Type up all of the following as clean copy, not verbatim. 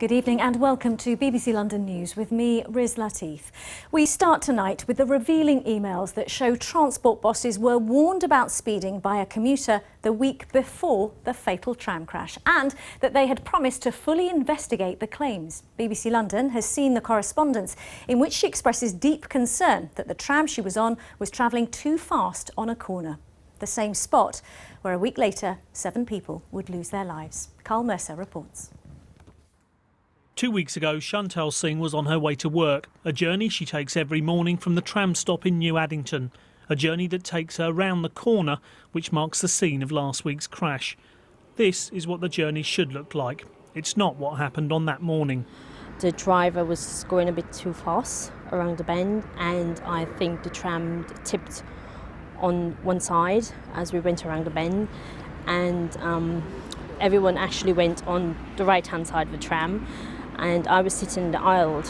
Good evening and welcome to BBC London News with me, Riz Latif. We start tonight with the revealing emails that show transport bosses were warned about speeding by a commuter the week before the fatal tram crash and that they had promised to fully investigate the claims. BBC London has seen the correspondence in which she expresses deep concern that the tram she was on was travelling too fast on a corner. The same spot where a week later 7 people would lose their lives. Karl Mercer reports. 2 weeks ago, Chantal Singh was on her way to work, a journey she takes every morning from the tram stop in New Addington, a journey that takes her round the corner, which marks the scene of last week's crash. This is what the journey should look like. It's not what happened on that morning. The driver was going a bit too fast around the bend, and I think the tram tipped on one side as we went around the bend, and everyone actually went on the right-hand side of the tram. And I was sitting in the aisle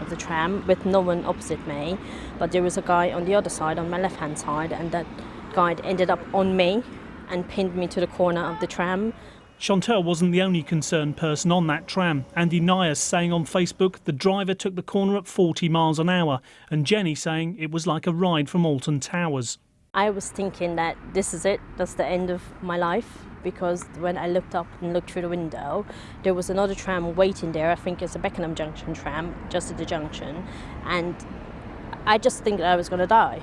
of the tram with no one opposite me, but there was a guy on the other side, on my left-hand side, and that guy ended up on me and pinned me to the corner of the tram. Chantal wasn't the only concerned person on that tram. Andy Nyers saying on Facebook the driver took the corner at 40 miles an hour, and Jenny saying it was like a ride from Alton Towers. I was thinking that this is it, that's the end of my life, because when I looked up and looked through the window, there was another tram waiting there. I think it's a Beckenham Junction tram, just at the junction, and I just think that I was going to die.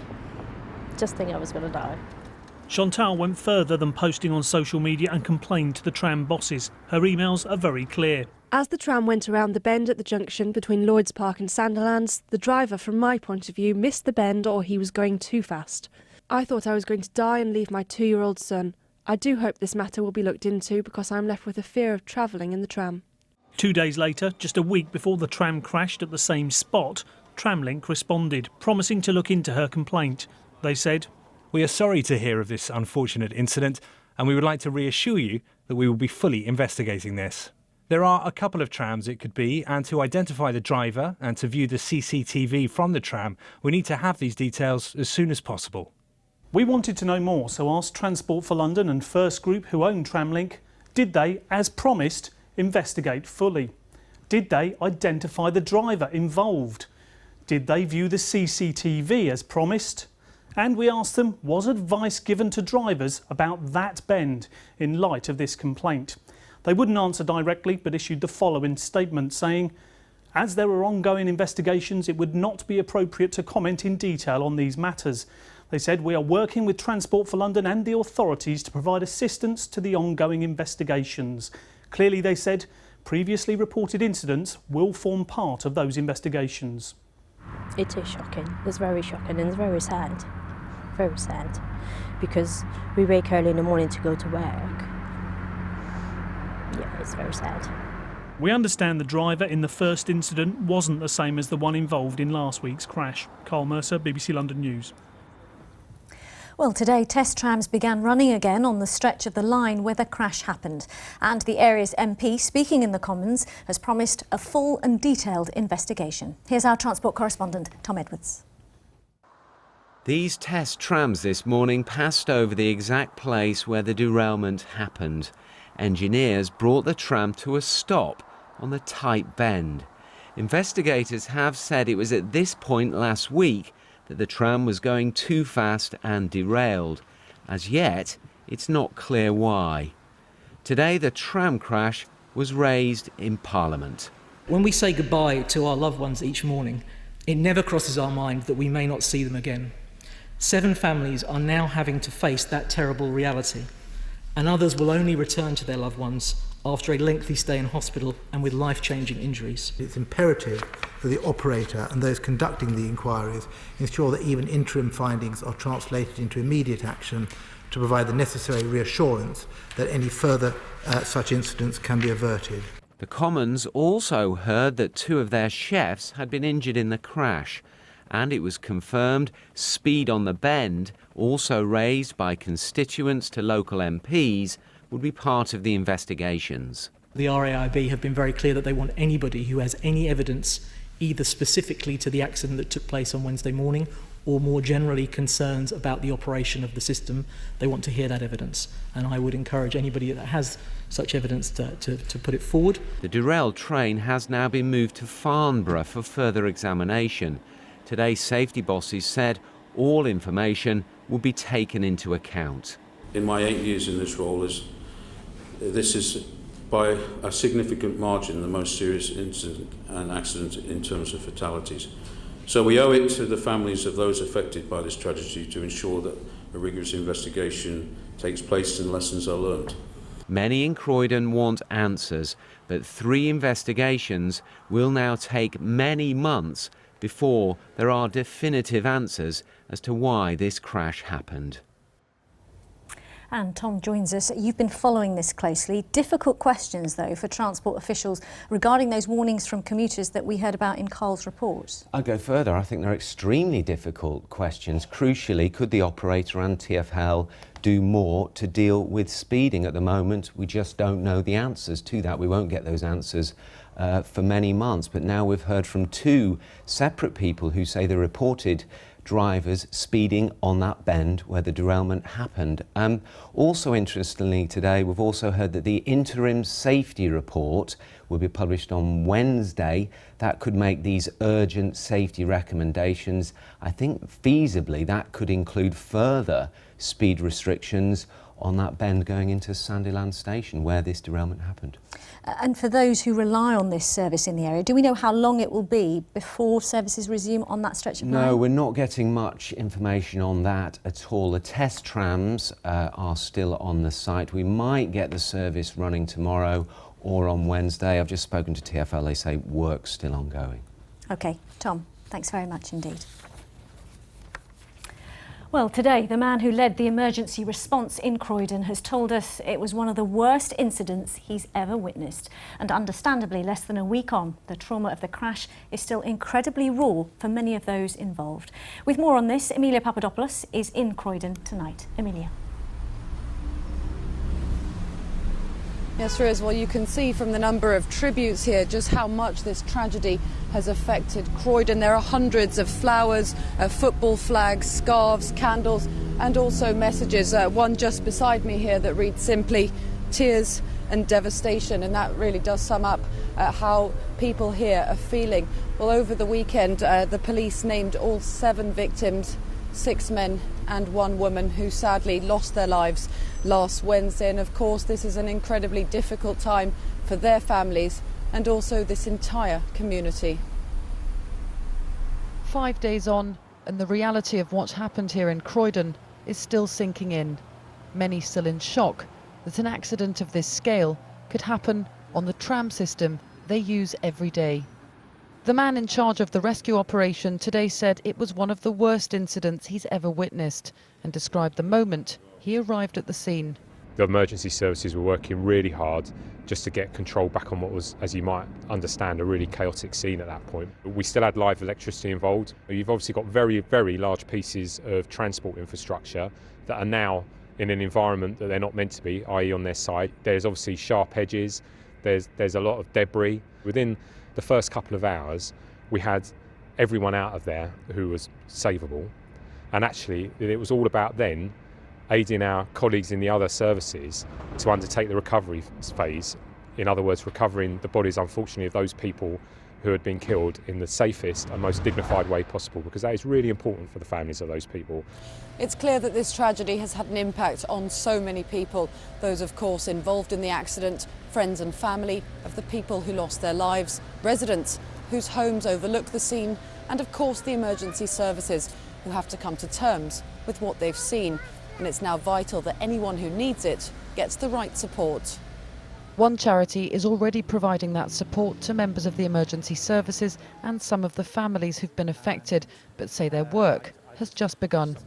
Chantal went further than posting on social media and complained to the tram bosses. Her emails are very clear. As the tram went around the bend at the junction between Lloyds Park and Sandilands, the driver, from my point of view, missed the bend or he was going too fast. I thought I was going to die and leave my 2-year-old son. I do hope this matter will be looked into because I'm left with a fear of travelling in the tram. 2 days later, just a week before the tram crashed at the same spot, Tramlink responded, promising to look into her complaint. They said, "We are sorry to hear of this unfortunate incident, and we would like to reassure you that we will be fully investigating this. There are a couple of trams it could be, and to identify the driver and to view the CCTV from the tram, we need to have these details as soon as possible." We wanted to know more, so asked Transport for London and First Group, who own Tramlink, did they, as promised, investigate fully? Did they identify the driver involved? Did they view the CCTV as promised? And we asked them, was advice given to drivers about that bend in light of this complaint? They wouldn't answer directly, but issued the following statement saying, as there are ongoing investigations, it would not be appropriate to comment in detail on these matters. They said, we are working with Transport for London and the authorities to provide assistance to the ongoing investigations. Clearly, they said, previously reported incidents will form part of those investigations. It is shocking. It's very shocking and it's very sad. Very sad. Because we wake early in the morning to go to work. Yeah, it's very sad. We understand the driver in the first incident wasn't the same as the one involved in last week's crash. Karl Mercer, BBC London News. Well, today test trams began running again on the stretch of the line where the crash happened. And the area's MP, speaking in the Commons, has promised a full and detailed investigation. Here's our transport correspondent, Tom Edwards. These test trams this morning passed over the exact place where the derailment happened. Engineers brought the tram to a stop on the tight bend. Investigators have said it was at this point last week that the tram was going too fast and derailed. As yet, it's not clear why. Today, the tram crash was raised in Parliament. When we say goodbye to our loved ones each morning, it never crosses our mind that we may not see them again. 7 families are now having to face that terrible reality, and others will only return to their loved ones after a lengthy stay in hospital and with life-changing injuries. It's imperative for the operator and those conducting the inquiries ensure that even interim findings are translated into immediate action to provide the necessary reassurance that any further such incidents can be averted. The Commons also heard that 2 of their chefs had been injured in the crash, and it was confirmed speed on the bend, also raised by constituents to local MPs, would be part of the investigations. The RAIB have been very clear that they want anybody who has any evidence, either specifically to the accident that took place on Wednesday morning or more generally concerns about the operation of the system, they want to hear that evidence. And I would encourage anybody that has such evidence to put it forward. The derailed train has now been moved to Farnborough for further examination. Today, safety bosses said all information will be taken into account. In my 8 years in this role, this is by a significant margin the most serious incident and accident in terms of fatalities. So we owe it to the families of those affected by this tragedy to ensure that a rigorous investigation takes place and lessons are learned. Many in Croydon want answers, but 3 investigations will now take many months before there are definitive answers as to why this crash happened. And Tom joins us. You've been following this closely. Difficult questions, though, for transport officials regarding those warnings from commuters that we heard about in Karl's report. I'll go further. I think they're extremely difficult questions. Crucially, could the operator and TfL do more to deal with speeding? At the moment, we just don't know the answers to that. We won't get those answers for many months. But now we've heard from 2 separate people who say they reported drivers speeding on that bend where the derailment happened. Also interestingly today, we've also heard that the interim safety report will be published on Wednesday. That could make these urgent safety recommendations. I think feasibly that could include further speed restrictions on that bend going into Sandilands station where this derailment happened. And for those who rely on this service in the area, do we know how long it will be before services resume on that stretch of line? No, we're not getting much information on that at all. The test trams are still on the site. We might get the service running tomorrow or on Wednesday. I've just spoken to TfL, they say work's still ongoing. OK, Tom, thanks very much indeed. Well, today, the man who led the emergency response in Croydon has told us it was one of the worst incidents he's ever witnessed. And understandably, less than a week on, the trauma of the crash is still incredibly raw for many of those involved. With more on this, Emilia Papadopoulos is in Croydon tonight. Emilia. Yes, Riz, well, you can see from the number of tributes here just how much this tragedy has affected Croydon. There are hundreds of flowers, football flags, scarves, candles, and also messages. One just beside me here that reads simply, tears and devastation. And that really does sum up how people here are feeling. Well, over the weekend, the police named all 7 victims, 6 men and 1 woman who sadly lost their lives last Wednesday. And of course, this is an incredibly difficult time for their families and also this entire community. 5 days on, and the reality of what happened here in Croydon is still sinking in. Many still in shock that an accident of this scale could happen on the tram system they use every day. The man in charge of the rescue operation today said it was one of the worst incidents he's ever witnessed and described the moment he arrived at the scene. The emergency services were working really hard just to get control back on what was, as you might understand, a really chaotic scene at that point. We still had live electricity involved. You've obviously got very, very large pieces of transport infrastructure that are now in an environment that they're not meant to be, i.e. on their site. There's obviously sharp edges, there's a lot of debris. Within the first couple of hours, we had everyone out of there who was savable. And actually, it was all about then aiding our colleagues in the other services to undertake the recovery phase. In other words, recovering the bodies, unfortunately, of those people who had been killed in the safest and most dignified way possible, because that is really important for the families of those people. It's clear that this tragedy has had an impact on so many people. Those, of course, involved in the accident, friends and family of the people who lost their lives, residents whose homes overlook the scene, and of course the emergency services who have to come to terms with what they've seen. And it's now vital that anyone who needs it gets the right support. One charity is already providing that support to members of the emergency services and some of the families who've been affected, but say their work has just begun.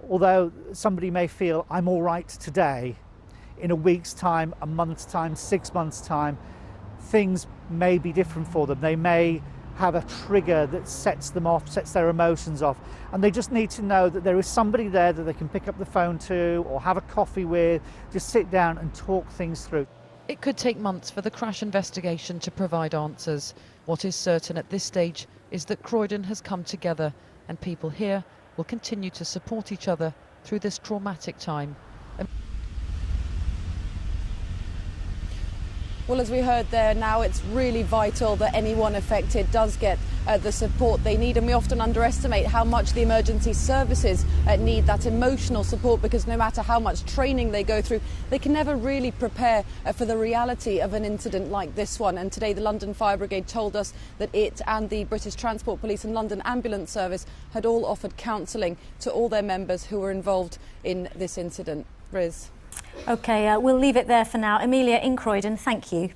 Although somebody may feel, I'm all right today, in a week's time, a month's time, 6 months' time, things may be different for them. They may have a trigger that sets them off, sets their emotions off, and they just need to know that there is somebody there that they can pick up the phone to or have a coffee with, just sit down and talk things through. It could take months for the crash investigation to provide answers. What is certain at this stage is that Croydon has come together, and people here will continue to support each other through this traumatic time. Well, as we heard there, now it's really vital that anyone affected does get the support they need, and we often underestimate how much the emergency services need that emotional support, because no matter how much training they go through, they can never really prepare for the reality of an incident like this one. And today the London Fire Brigade told us that it and the British Transport Police and London Ambulance Service had all offered counselling to all their members who were involved in this incident. Riz. OK, we'll leave it there for now. Emilia in Croydon, thank you.